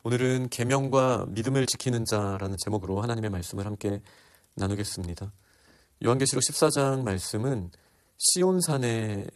오늘은 계명과 믿음을 지키는 자라는 제목으로 하나님의 말씀을 함께 나누겠습니다. 요한계시록 14장 말씀은 시온산에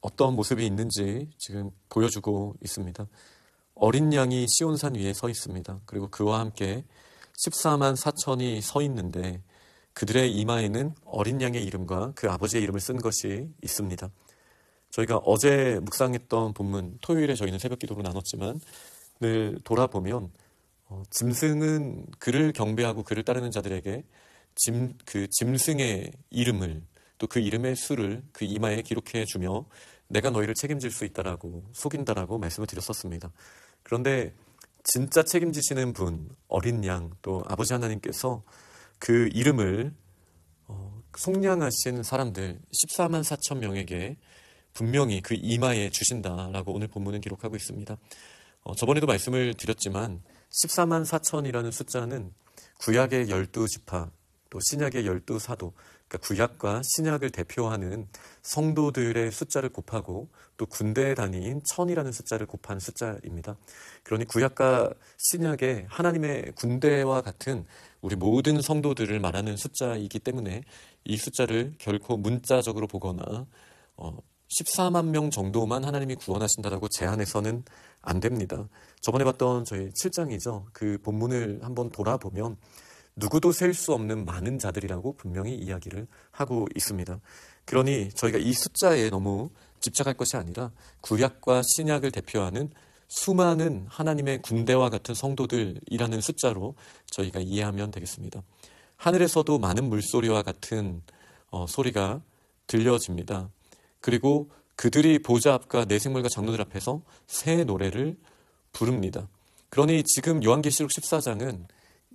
어떤 모습이 있는지 지금 보여주고 있습니다. 어린 양이 시온산 위에 서 있습니다. 그리고 그와 함께 14만 4천이 서 있는데 그들의 이마에는 어린 양의 이름과 그 아버지의 이름을 쓴 것이 있습니다. 저희가 어제 묵상했던 본문, 토요일에 저희는 새벽 기도로 나눴지만 늘 돌아보면 짐승은 그를 경배하고 그를 따르는 자들에게 그 짐승의 이름을 또 그 이름의 수를 그 이마에 기록해 주며 내가 너희를 책임질 수 있다라고 속인다라고 말씀을 드렸었습니다. 그런데 진짜 책임지시는 분, 어린 양, 또 아버지 하나님께서 그 이름을 속량하신 사람들 14만 4천 명에게 분명히 그 이마에 주신다라고 오늘 본문은 기록하고 있습니다. 저번에도 말씀을 드렸지만 14만 4천이라는 숫자는 구약의 12지파 또 신약의 12사도, 그러니까 구약과 신약을 대표하는 성도들의 숫자를 곱하고 또 군대에 다닌 1000이라는 숫자를 곱한 숫자입니다. 그러니 구약과 신약의 하나님의 군대와 같은 우리 모든 성도들을 말하는 숫자이기 때문에 이 숫자를 결코 문자적으로 보거나 14만 명 정도만 하나님이 구원하신다라고 제한해서는 안 됩니다. 저번에 봤던 저희 7장이죠. 그 본문을 한번 돌아보면 누구도 셀 수 없는 많은 자들이라고 분명히 이야기를 하고 있습니다. 그러니 저희가 이 숫자에 너무 집착할 것이 아니라 구약과 신약을 대표하는 수많은 하나님의 군대와 같은 성도들이라는 숫자로 저희가 이해하면 되겠습니다. 하늘에서도 많은 물소리와 같은 소리가 들려집니다. 그리고 그들이 보좌 앞과 내 생물과 장로들 앞에서 새 노래를 부릅니다. 그러니 지금 요한계시록 14장은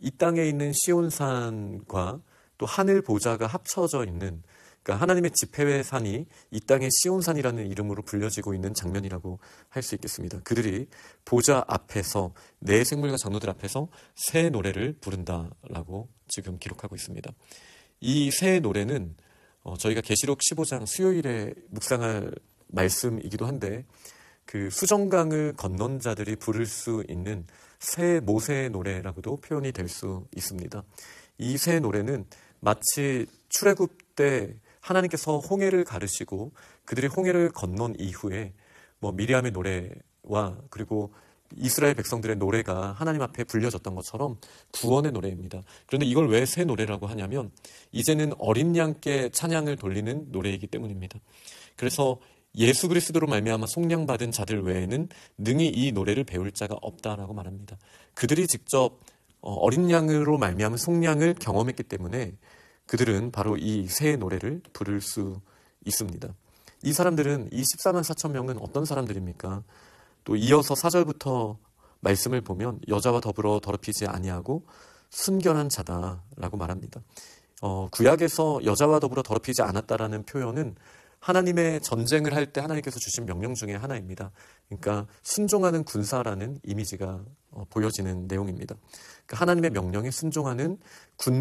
이 땅에 있는 시온산과 또 하늘 보좌가 합쳐져 있는, 그러니까 하나님의 집회의 산이 이 땅의 시온산이라는 이름으로 불려지고 있는 장면이라고 할 수 있겠습니다. 그들이 보좌 앞에서 내 생물과 장로들 앞에서 새 노래를 부른다라고 지금 기록하고 있습니다. 이 새 노래는 저희가 계시록 15장 수요일에 묵상할 말씀이기도 한데 그 수정강을 건넌 자들이 부를 수 있는 새 모세의 노래라고도 표현이 될 수 있습니다. 이 새 노래는 마치 출애굽 때 하나님께서 홍해를 가르시고 그들이 홍해를 건넌 이후에 미리암의 노래와 그리고 이스라엘 백성들의 노래가 하나님 앞에 불려졌던 것처럼 구원의 노래입니다. 그런데 이걸 왜 새 노래라고 하냐면 이제는 어린 양께 찬양을 돌리는 노래이기 때문입니다. 그래서 예수 그리스도로 말미암아 속량받은 자들 외에는 능히 이 노래를 배울 자가 없다라고 말합니다. 그들이 직접 어린 양으로 말미암은 속량을 경험했기 때문에 그들은 바로 이 새 노래를 부를 수 있습니다. 이 사람들은 이 14만 4천 명은 어떤 사람들입니까? 또 이어서 4절부터 말씀을 보면 여자와 더불어 더럽히지 아니하고 순결한 자다라고 말합니다. 구약에서 여자와 더불어 더럽히지 않았다라는 표현은 하나님의 전쟁을 할 때 하나님께서 주신 명령 중에 하나입니다. 그러니까 순종하는 군사라는 이미지가 보여지는 내용입니다. 그러니까 하나님의 명령에 순종하는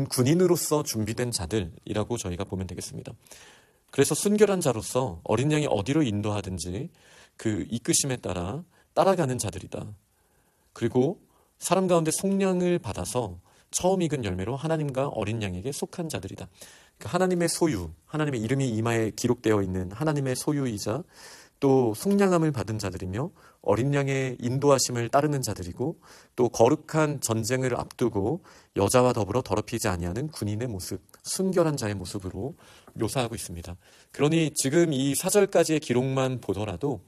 군인으로서 준비된 자들이라고 저희가 보면 되겠습니다. 그래서 순결한 자로서 어린 양이 어디로 인도하든지 그 이끄심에 따라 따라가는 자들이다. 그리고 사람 가운데 속량을 받아서 처음 익은 열매로 하나님과 어린 양에게 속한 자들이다. 그러니까 하나님의 소유, 하나님의 이름이 이마에 기록되어 있는 하나님의 소유이자 또 속량함을 받은 자들이며 어린 양의 인도하심을 따르는 자들이고 또 거룩한 전쟁을 앞두고 여자와 더불어 더럽히지 아니하는 군인의 모습, 순결한 자의 모습으로 묘사하고 있습니다. 그러니 지금 이 4절까지의 기록만 보더라도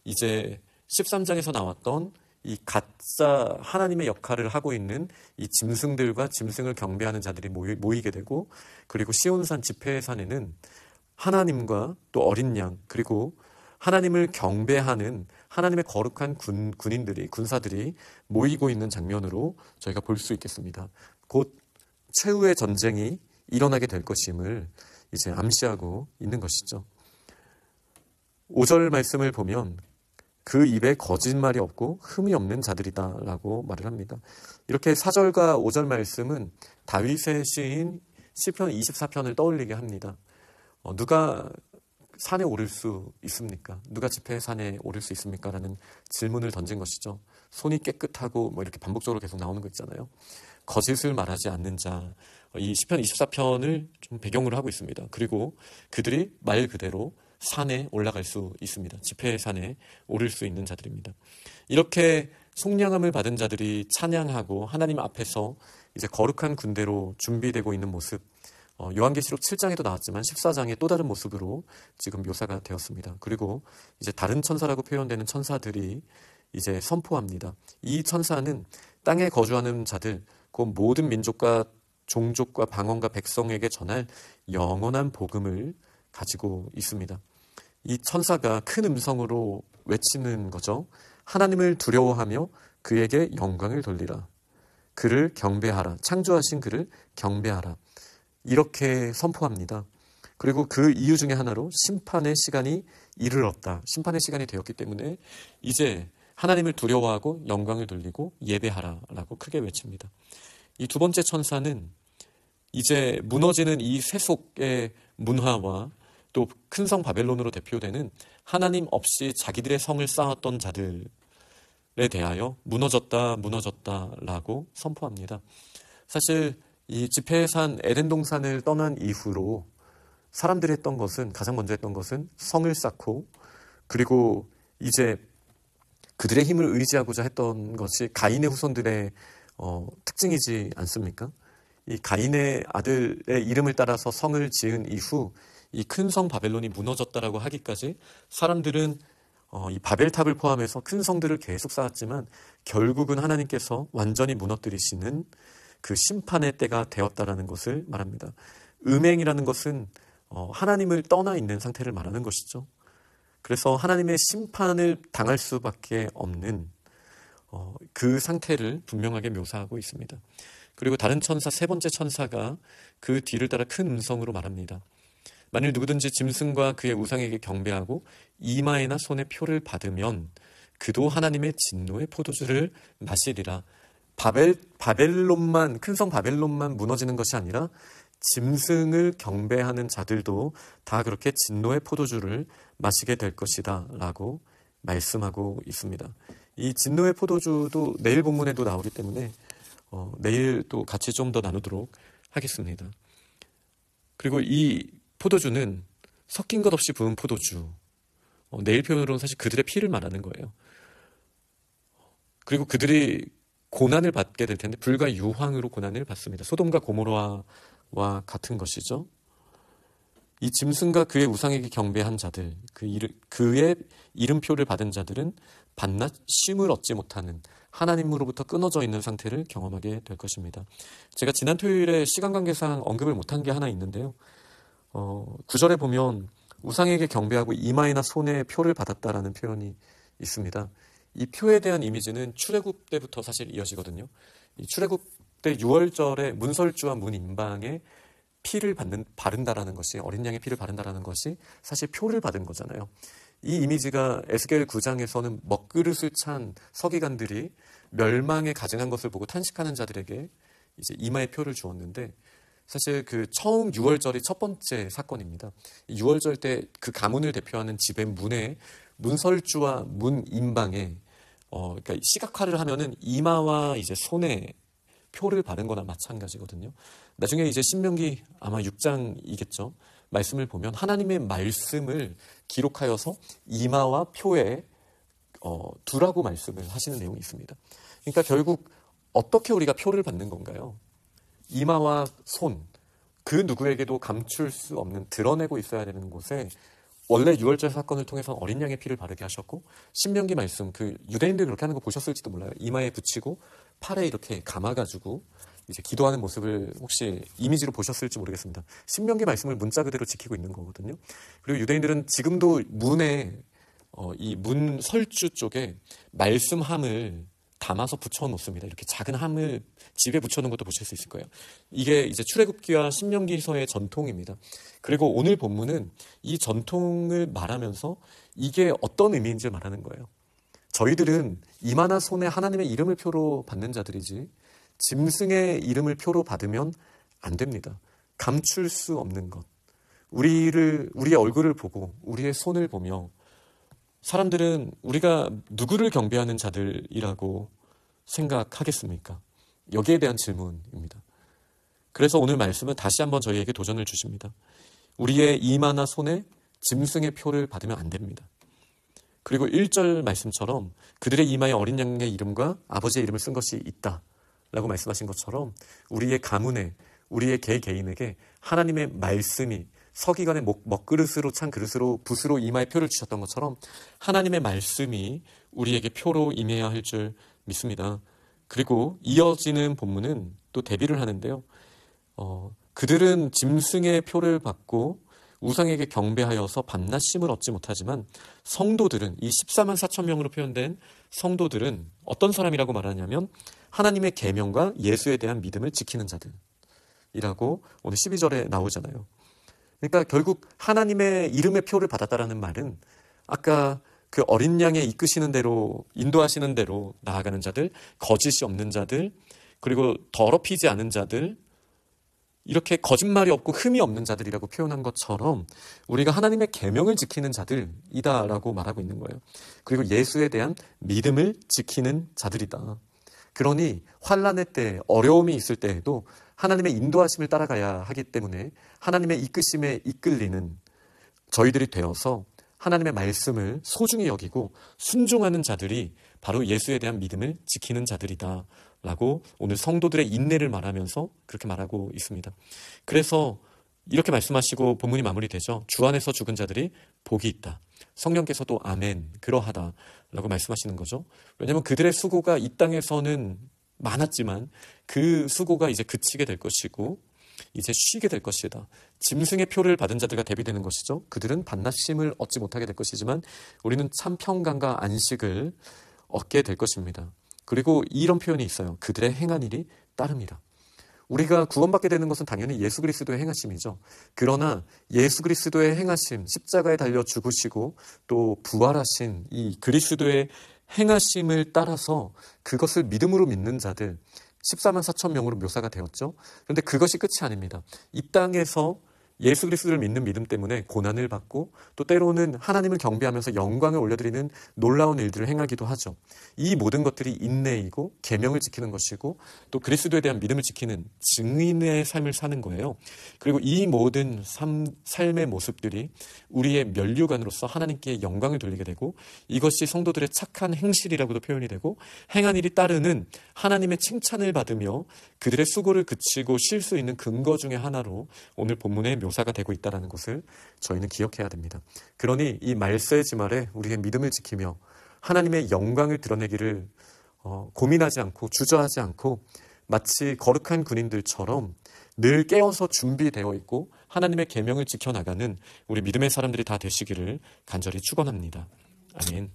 이제 13장에서 나왔던 이 가짜 하나님의 역할을 하고 있는 이 짐승들과 짐승을 경배하는 자들이 모이게 되고 그리고 시온산 집회의 산에는 하나님과 또 어린 양 그리고 하나님을 경배하는 하나님의 거룩한 군사들이 모이고 있는 장면으로 저희가 볼 수 있겠습니다. 곧 최후의 전쟁이 일어나게 될 것임을 이제 암시하고 있는 것이죠. 5절 말씀을 보면 그 입에 거짓말이 없고 흠이 없는 자들이다 라고 말을 합니다. 이렇게 4절과 5절 말씀은 다윗의 시인 시편 24편을 떠올리게 합니다. 누가 산에 오를 수 있습니까? 누가 집회의 산에 오를 수 있습니까? 라는 질문을 던진 것이죠. 손이 깨끗하고 뭐 이렇게 반복적으로 계속 나오는 거 있잖아요. 거짓을 말하지 않는 자, 이 시편 24편을 좀 배경으로 하고 있습니다. 그리고 그들이 말 그대로 산에 올라갈 수 있습니다. 지폐의 산에 오를 수 있는 자들입니다. 이렇게 속량함을 받은 자들이 찬양하고 하나님 앞에서 이제 거룩한 군대로 준비되고 있는 모습, 요한계시록 7장에도 나왔지만 14장의 또 다른 모습으로 지금 묘사가 되었습니다. 그리고 이제 다른 천사라고 표현되는 천사들이 이제 선포합니다. 이 천사는 땅에 거주하는 자들, 그 모든 민족과 종족과 방언과 백성에게 전할 영원한 복음을 가지고 있습니다. 이 천사가 큰 음성으로 외치는 거죠. 하나님을 두려워하며 그에게 영광을 돌리라. 그를 경배하라. 창조하신 그를 경배하라. 이렇게 선포합니다. 그리고 그 이유 중에 하나로 심판의 시간이 이르렀다. 심판의 시간이 되었기 때문에 이제 하나님을 두려워하고 영광을 돌리고 예배하라라고 크게 외칩니다. 이 두 번째 천사는 이제 무너지는 이 세속의 문화와 또 큰 성 바벨론으로 대표되는 하나님 없이 자기들의 성을 쌓았던 자들에 대하여 무너졌다라고 선포합니다. 사실 이 지폐의 산 에덴 동산을 떠난 이후로 사람들이 했던 것은, 가장 먼저 했던 것은 성을 쌓고, 그리고 이제 그들의 힘을 의지하고자 했던 것이 가인의 후손들의 특징이지 않습니까? 이 가인의 아들의 이름을 따라서 성을 지은 이후 이 큰 성 바벨론이 무너졌다라고 하기까지 사람들은 이 바벨탑을 포함해서 큰 성들을 계속 쌓았지만 결국은 하나님께서 완전히 무너뜨리시는 그 심판의 때가 되었다라는 것을 말합니다. 음행이라는 것은 하나님을 떠나 있는 상태를 말하는 것이죠. 그래서 하나님의 심판을 당할 수밖에 없는 그 상태를 분명하게 묘사하고 있습니다. 그리고 다른 천사, 세 번째 천사가 그 뒤를 따라 큰 음성으로 말합니다. 만일 누구든지 짐승과 그의 우상에게 경배하고 이마에나 손에 표를 받으면 그도 하나님의 진노의 포도주를 마시리라. 바벨론만, 큰 성 바벨론만 무너지는 것이 아니라 짐승을 경배하는 자들도 다 그렇게 진노의 포도주를 마시게 될 것이다 라고 말씀하고 있습니다. 이 진노의 포도주도 내일 본문에도 나오기 때문에 내일 또 같이 좀 더 나누도록 하겠습니다. 그리고 이 포도주는 섞인 것 없이 부은 포도주, 내일 표현으로는 사실 그들의 피를 말하는 거예요. 그리고 그들이 고난을 받게 될 텐데 불과 유황으로 고난을 받습니다. 소돔과 고모라와 같은 것이죠. 이 짐승과 그의 우상에게 경배한 자들, 그의 이름표를 받은 자들은 밤낮 쉼을 얻지 못하는, 하나님으로부터 끊어져 있는 상태를 경험하게 될 것입니다. 제가 지난 토요일에 시간 관계상 언급을 못한 게 하나 있는데요. 9절에 보면 우상에게 경배하고 이마에나 손에 표를 받았다라는 표현이 있습니다. 이 표에 대한 이미지는 출애굽 때부터 사실 이어지거든요. 이 출애굽 때 6월절에 문설주와 문인방에 피를 바른다라는 것이, 어린 양의 피를 바른다라는 것이 사실 표를 받은 거잖아요. 이 이미지가 에스겔 9장에서는 먹그릇을 찬 서기관들이 멸망에 가증한 것을 보고 탄식하는 자들에게 이제 이마에 표를 주었는데, 사실 그 처음 6월절이 첫 번째 사건입니다. 6월절 때 그 가문을 대표하는 집의 문에 문설주와 문인방에 그러니까 시각화를 하면은 이마와 이제 손에 표를 바른 거나 마찬가지거든요. 나중에 이제 신명기 아마 6장이겠죠. 말씀을 보면 하나님의 말씀을 기록하여서 이마와 표에 두라고 말씀을 하시는 내용이 있습니다. 그러니까 결국 어떻게 우리가 표를 받는 건가요? 이마와 손, 그 누구에게도 감출 수 없는, 드러내고 있어야 되는 곳에 원래 6월절 사건을 통해서 어린 양의 피를 바르게 하셨고, 신명기 말씀, 그 유대인들이 그렇게 하는 거 보셨을지도 몰라요. 이마에 붙이고 팔에 이렇게 감아가지고 이제 기도하는 모습을 혹시 이미지로 보셨을지 모르겠습니다. 신명기 말씀을 문자 그대로 지키고 있는 거거든요. 그리고 유대인들은 지금도 문에 이 문 설주 쪽에 말씀함을 담아서 붙여놓습니다. 이렇게 작은 함을 집에 붙여놓은 것도 보실 수 있을 거예요. 이게 이제 출애굽기와 신명기서의 전통입니다. 그리고 오늘 본문은 이 전통을 말하면서 이게 어떤 의미인지 말하는 거예요. 저희들은 이마나 손에 하나님의 이름을 표로 받는 자들이지 짐승의 이름을 표로 받으면 안 됩니다. 감출 수 없는 것. 우리의 얼굴을 보고 우리의 손을 보며 사람들은 우리가 누구를 경배하는 자들이라고 생각하겠습니까? 여기에 대한 질문입니다. 그래서 오늘 말씀은 다시 한번 저희에게 도전을 주십니다. 우리의 이마나 손에 짐승의 표를 받으면 안 됩니다. 그리고 1절 말씀처럼 그들의 이마에 어린 양의 이름과 아버지의 이름을 쓴 것이 있다 라고 말씀하신 것처럼 우리의 가문에, 우리의 개개인에게 하나님의 말씀이 서기관의 먹그릇으로 찬 그릇으로 붓으로 이마에 표를 주셨던 것처럼 하나님의 말씀이 우리에게 표로 임해야 할 줄 믿습니다. 그리고 이어지는 본문은 또 대비를 하는데요. 그들은 짐승의 표를 받고 우상에게 경배하여서 밤낮심을 얻지 못하지만 성도들은, 이 14만 4천 명으로 표현된 성도들은 어떤 사람이라고 말하냐면 하나님의 계명과 예수에 대한 믿음을 지키는 자들이라고 오늘 12절에 나오잖아요. 그러니까 결국 하나님의 이름의 표를 받았다라는 말은 아까 그 어린 양의 이끄시는 대로, 인도하시는 대로 나아가는 자들, 거짓이 없는 자들, 그리고 더럽히지 않은 자들, 이렇게 거짓말이 없고 흠이 없는 자들이라고 표현한 것처럼 우리가 하나님의 계명을 지키는 자들이다라고 말하고 있는 거예요. 그리고 예수에 대한 믿음을 지키는 자들이다. 그러니 환난의 때, 어려움이 있을 때에도 하나님의 인도하심을 따라가야 하기 때문에 하나님의 이끄심에 이끌리는 저희들이 되어서 하나님의 말씀을 소중히 여기고 순종하는 자들이 바로 예수에 대한 믿음을 지키는 자들이다 라고 오늘 성도들의 인내를 말하면서 그렇게 말하고 있습니다. 그래서 이렇게 말씀하시고 본문이 마무리되죠. 주 안에서 죽은 자들이 복이 있다. 성령께서도 아멘, 그러하다 라고 말씀하시는 거죠. 왜냐하면 그들의 수고가 이 땅에서는 많았지만 그 수고가 이제 그치게 될 것이고 이제 쉬게 될 것이다. 짐승의 표를 받은 자들과 대비되는 것이죠. 그들은 밤낮심을 얻지 못하게 될 것이지만 우리는 참 평강과 안식을 얻게 될 것입니다. 그리고 이런 표현이 있어요. 그들의 행한 일이 따릅니다. 우리가 구원받게 되는 것은 당연히 예수 그리스도의 행하심이죠. 그러나 예수 그리스도의 행하심, 십자가에 달려 죽으시고 또 부활하신 이 그리스도의 행하심을 따라서 그것을 믿음으로 믿는 자들 14만 4천 명으로 묘사가 되었죠. 그런데 그것이 끝이 아닙니다. 이 땅에서 예수 그리스도를 믿는 믿음 때문에 고난을 받고 또 때로는 하나님을 경배하면서 영광을 올려드리는 놀라운 일들을 행하기도 하죠. 이 모든 것들이 인내이고 계명을 지키는 것이고 또 그리스도에 대한 믿음을 지키는 증인의 삶을 사는 거예요. 그리고 이 모든 삶의 모습들이 우리의 면류관으로서 하나님께 영광을 돌리게 되고 이것이 성도들의 착한 행실이라고도 표현이 되고 행한 일이 따르는 하나님의 칭찬을 받으며 그들의 수고를 그치고 쉴 수 있는 근거 중에 하나로 오늘 본문의 묘사가 되고 있다는 것을 저희는 기억해야 됩니다. 그러니 이 말세의 주말에 우리의 믿음을 지키며 하나님의 영광을 드러내기를 고민하지 않고 주저하지 않고 마치 거룩한 군인들처럼 늘 깨어서 준비되어 있고 하나님의 계명을 지켜나가는 우리 믿음의 사람들이 다 되시기를 간절히 축원합니다. 아멘.